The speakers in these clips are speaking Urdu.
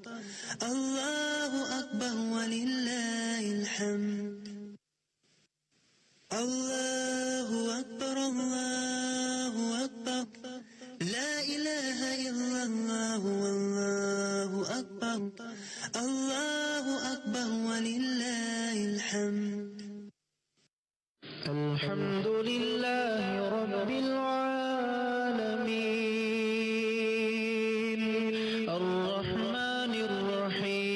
الله أكبر ولله الحمد. الله أكبر الله أكبر لا إله إلا الله والله أكبر الله أكبر ولله الحمد. الحمد لله رب العالمين الرحمن الرحيم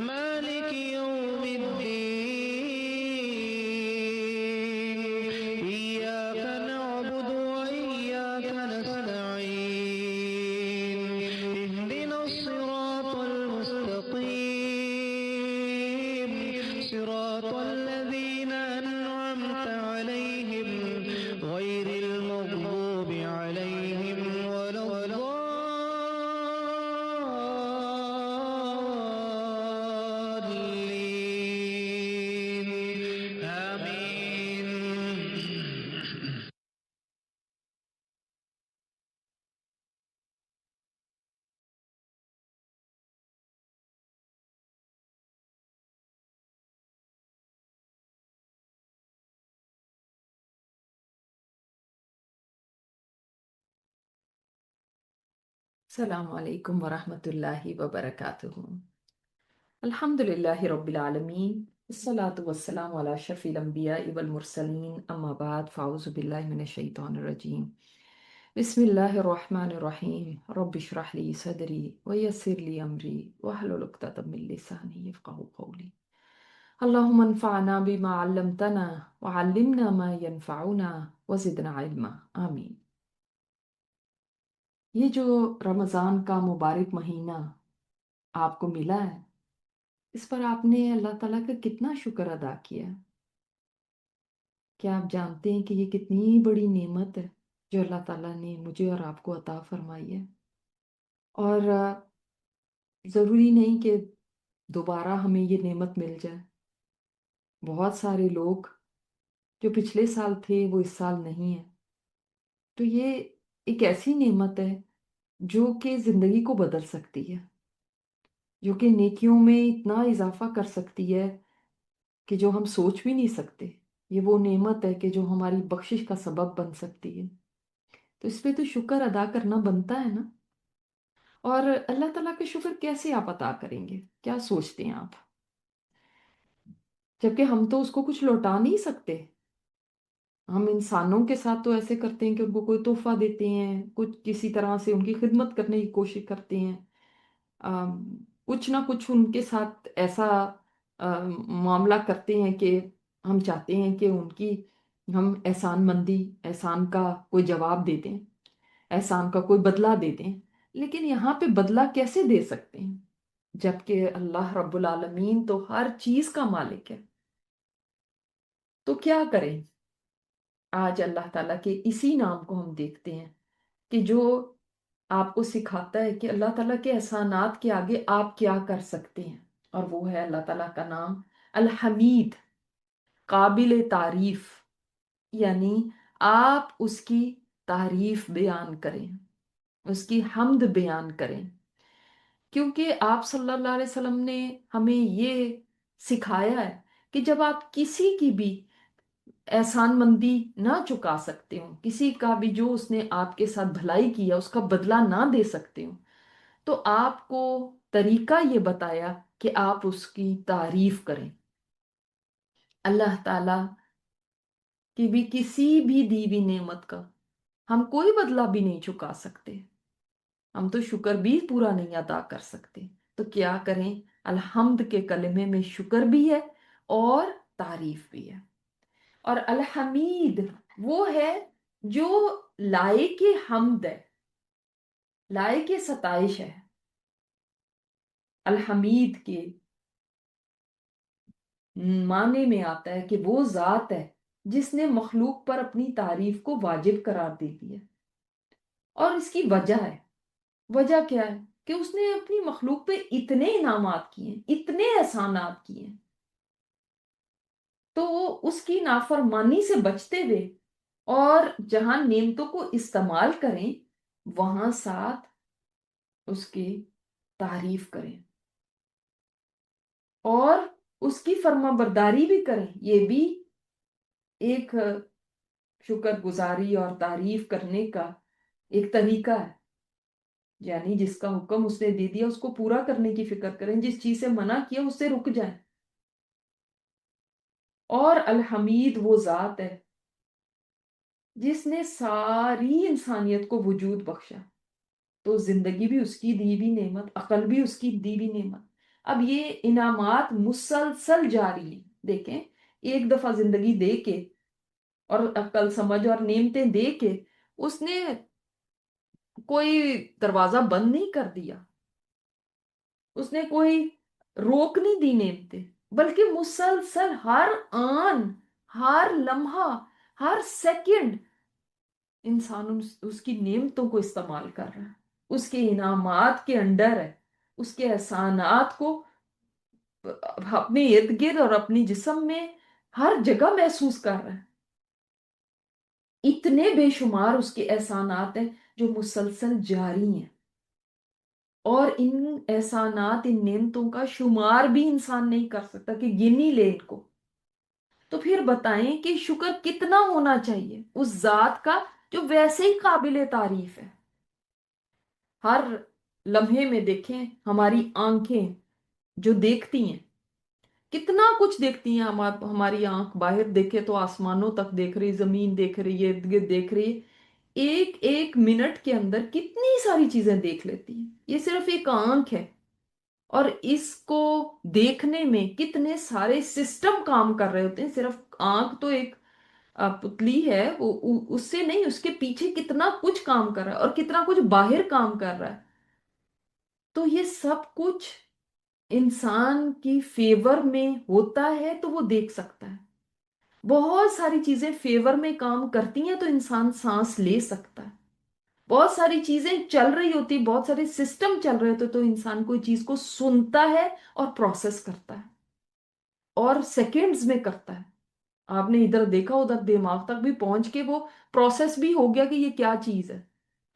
مالك يوم الدين إياك نعبد وإياك نستعين اهدنا الصراط المستقيم صراط الذين أنعمت عليهم غير المغضوب عليهم ولا الضالين آمين. السلام علیکم ورحمۃ اللہ وبرکاتہ۔ الحمد للہ رب العالمین، الصلاۃ والسلام علی اشرف الانبیاء والمرسلین، اما بعد فاعوذ باللہ من الشیطان الرجیم، بسم اللہ الرحمن الرحیم، رب اشرح لی صدری ویسر لی امری واحلل عقدۃ من لسانی یفقہوا قولی۔ اللہم انفعنا بما علمتنا وعلمنا ما ینفعنا وزدنا علما، آمین۔ یہ جو رمضان کا مبارک مہینہ آپ کو ملا ہے، اس پر آپ نے اللہ تعالیٰ کا کتنا شکر ادا کیا؟ کیا آپ جانتے ہیں کہ یہ کتنی بڑی نعمت ہے جو اللہ تعالیٰ نے مجھے اور آپ کو عطا فرمائی ہے؟ اور ضروری نہیں کہ دوبارہ ہمیں یہ نعمت مل جائے۔ بہت سارے لوگ جو پچھلے سال تھے وہ اس سال نہیں ہیں، تو یہ ایک ایسی نعمت ہے جو کہ زندگی کو بدل سکتی ہے، جو کہ نیکیوں میں اتنا اضافہ کر سکتی ہے کہ جو ہم سوچ بھی نہیں سکتے۔ یہ وہ نعمت ہے کہ جو ہماری بخشش کا سبب بن سکتی ہے، تو اس پہ تو شکر ادا کرنا بنتا ہے نا۔ اور اللہ تعالیٰ کا شکر کیسے آپ ادا کریں گے؟ کیا سوچتے ہیں آپ؟ جبکہ ہم تو اس کو کچھ لوٹا نہیں سکتے۔ ہم انسانوں کے ساتھ تو ایسے کرتے ہیں کہ ان کو کوئی تحفہ دیتے ہیں، کچھ کسی طرح سے ان کی خدمت کرنے کی کوشش کرتے ہیں، کچھ نہ کچھ ان کے ساتھ ایسا معاملہ کرتے ہیں کہ ہم چاہتے ہیں کہ ان کی ہم احسان مندی، احسان کا کوئی جواب دے دیں، احسان کا کوئی بدلہ دے دیں۔ لیکن یہاں پہ بدلہ کیسے دے سکتے ہیں جبکہ اللہ رب العالمین تو ہر چیز کا مالک ہے؟ تو کیا کریں؟ آج اللہ تعالیٰ کے اسی نام کو ہم دیکھتے ہیں کہ جو آپ کو سکھاتا ہے کہ اللہ تعالیٰ کے احسانات کے آگے آپ کیا کر سکتے ہیں، اور وہ ہے اللہ تعالیٰ کا نام الحمید، قابل تعریف۔ یعنی آپ اس کی تعریف بیان کریں، اس کی حمد بیان کریں، کیونکہ آپ صلی اللہ علیہ وسلم نے ہمیں یہ سکھایا ہے کہ جب آپ کسی کی بھی احسان مندی نہ چکا سکتے ہوں، کسی کا بھی جو اس نے آپ کے ساتھ بھلائی کیا اس کا بدلہ نہ دے سکتے ہوں، تو آپ کو طریقہ یہ بتایا کہ آپ اس کی تعریف کریں۔ اللہ تعالیٰ کی بھی کسی بھی دی ہوئی نعمت کا ہم کوئی بدلہ بھی نہیں چکا سکتے، ہم تو شکر بھی پورا نہیں ادا کر سکتے، تو کیا کریں؟ الحمد کے کلمے میں شکر بھی ہے اور تعریف بھی ہے۔ اور الحمید وہ ہے جو لائق حمد ہے، لائق ستائش ہے۔ الحمید کے معنی میں آتا ہے کہ وہ ذات ہے جس نے مخلوق پر اپنی تعریف کو واجب قرار دے دیا، اور اس کی وجہ ہے، وجہ کیا ہے کہ اس نے اپنی مخلوق پہ اتنے انعامات کیے ہیں، اتنے احسانات کیے ہیں، تو اس کی نافرمانی سے بچتے ہوئے اور جہاں نعمتوں کو استعمال کریں وہاں ساتھ اس کی تعریف کریں اور اس کی فرما برداری بھی کریں. یہ بھی ایک شکر گزاری اور تعریف کرنے کا ایک طریقہ ہے. یعنی جس کا حکم اس نے دے دیا اس کو پورا کرنے کی فکر کریں، جس چیز سے منع کیا اس سے رک جائیں. اور الحمید وہ ذات ہے جس نے ساری انسانیت کو وجود بخشا، تو زندگی بھی اس کی دی ہوئی نعمت، عقل بھی اس کی دی ہوئی نعمت. اب یہ انعامات مسلسل جاری ہیں. دیکھیں، ایک دفعہ زندگی دے کے اور عقل سمجھ اور نعمتیں دے کے اس نے کوئی دروازہ بند نہیں کر دیا، اس نے کوئی روک نہیں دی نعمتیں، بلکہ مسلسل ہر آن، ہر لمحہ، ہر سیکنڈ انسان اس کی نعمتوں کو استعمال کر رہا ہے، اس کے انعامات کے انڈر ہے، اس کے احسانات کو اپنے ارد گرد اور اپنی جسم میں ہر جگہ محسوس کر رہا ہے. اتنے بے شمار اس کے احسانات ہیں جو مسلسل جاری ہیں، اور ان احسانات، ان نعمتوں کا شمار بھی انسان نہیں کر سکتا کہ گن ہی لے ان کو. تو پھر بتائیں کہ شکر کتنا ہونا چاہیے اس ذات کا جو ویسے ہی قابل تعریف ہے. ہر لمحے میں دیکھیں ہماری آنکھیں جو دیکھتی ہیں کتنا کچھ دیکھتی ہیں. ہماری آنکھ باہر دیکھے تو آسمانوں تک دیکھ رہی، زمین دیکھ رہی ہے، ارد گرد دیکھ رہی ہے. ایک ایک منٹ کے اندر کتنی ساری چیزیں دیکھ لیتی ہیں. یہ صرف ایک آنکھ ہے، اور اس کو دیکھنے میں کتنے سارے سسٹم کام کر رہے ہوتے ہیں. صرف آنکھ تو ایک پتلی ہے، وہ اس سے نہیں، اس کے پیچھے کتنا کچھ کام کر رہا ہے اور کتنا کچھ باہر کام کر رہا ہے. تو یہ سب کچھ انسان کی فیور میں ہوتا ہے تو وہ دیکھ سکتا ہے. بہت ساری چیزیں فیور میں کام کرتی ہیں تو انسان سانس لے سکتا ہے. بہت ساری چیزیں چل رہی ہوتی، بہت سارے سسٹم چل رہے ہوتے تو انسان کوئی چیز کو سنتا ہے اور پروسیس کرتا ہے، اور سیکنڈز میں کرتا ہے. آپ نے ادھر دیکھا ادھر دماغ تک بھی پہنچ کے وہ پروسیس بھی ہو گیا کہ یہ کیا چیز ہے.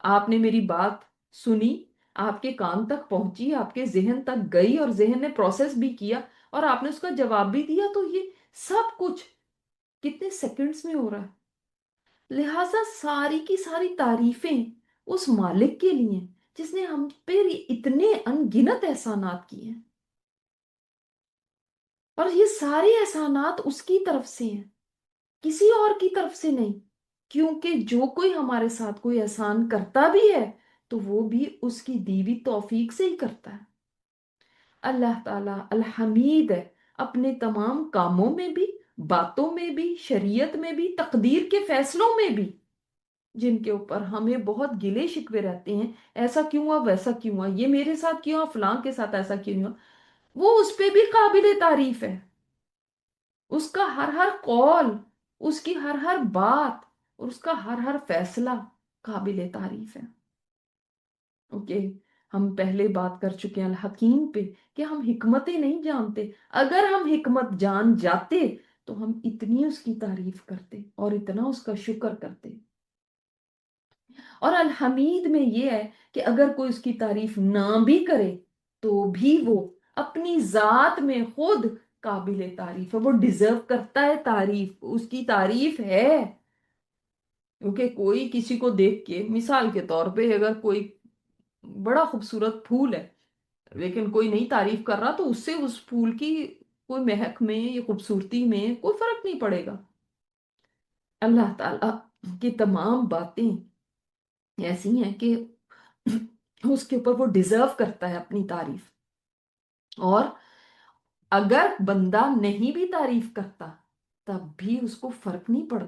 آپ نے میری بات سنی، آپ کے کان تک پہنچی، آپ کے ذہن تک گئی اور ذہن نے پروسیس بھی کیا اور آپ نے اس کا جواب بھی دیا. تو یہ سب کچھ کتنے سیکنڈز میں ہو رہا ہے. لہٰذا ساری کی ساری تعریفیں اس مالک کے لیے جس نے ہم پہ اتنے انگنت احسانات کیے ہیں، اور یہ سارے احسانات اس کی طرف سے ہیں، کسی اور کی طرف سے نہیں. کیونکہ جو کوئی ہمارے ساتھ کوئی احسان کرتا بھی ہے تو وہ بھی اس کی دیوی توفیق سے ہی کرتا ہے. اللہ تعالیٰ الحمید ہے، اپنے تمام کاموں میں بھی، باتوں میں بھی، شریعت میں بھی، تقدیر کے فیصلوں میں بھی، جن کے اوپر ہمیں بہت گلے شکوے رہتے ہیں. ایسا کیوں ہوا، ویسا کیوں ہوا، یہ میرے ساتھ کیوں ہوا، فلاں کے ساتھ ایسا کیوں ہوا، وہ اس پہ بھی قابل تعریف ہے. اس کا ہر ہر قول، اس کی ہر ہر بات اور اس کا ہر ہر فیصلہ قابل تعریف ہے. اوکے، ہم پہلے بات کر چکے ہیں الحکیم پہ کہ ہم حکمتیں نہیں جانتے. اگر ہم حکمت جان جاتے تو ہم اتنی اس کی تعریف کرتے اور اتنا اس کا شکر کرتے. اور الحمید میں یہ ہے کہ اگر کوئی اس کی تعریف نہ بھی کرے تو بھی وہ اپنی ذات میں خود قابل تعریف ہے، وہ ڈیزرو کرتا ہے تعریف، اس کی تعریف ہے. کیونکہ کوئی کسی کو دیکھ کے، مثال کے طور پہ اگر کوئی بڑا خوبصورت پھول ہے لیکن کوئی نہیں تعریف کر رہا تو اس سے اس پھول کی کوئی مہک میں یا خوبصورتی میں کوئی فرق نہیں پڑے گا. اللہ تعالیٰ کی تمام باتیں ایسی ہیں کہ اس کے اوپر وہ ڈیزرو کرتا ہے اپنی تعریف. اور اگر بندہ نہیں بھی تعریف کرتا تب بھی اس کو فرق نہیں پڑتا.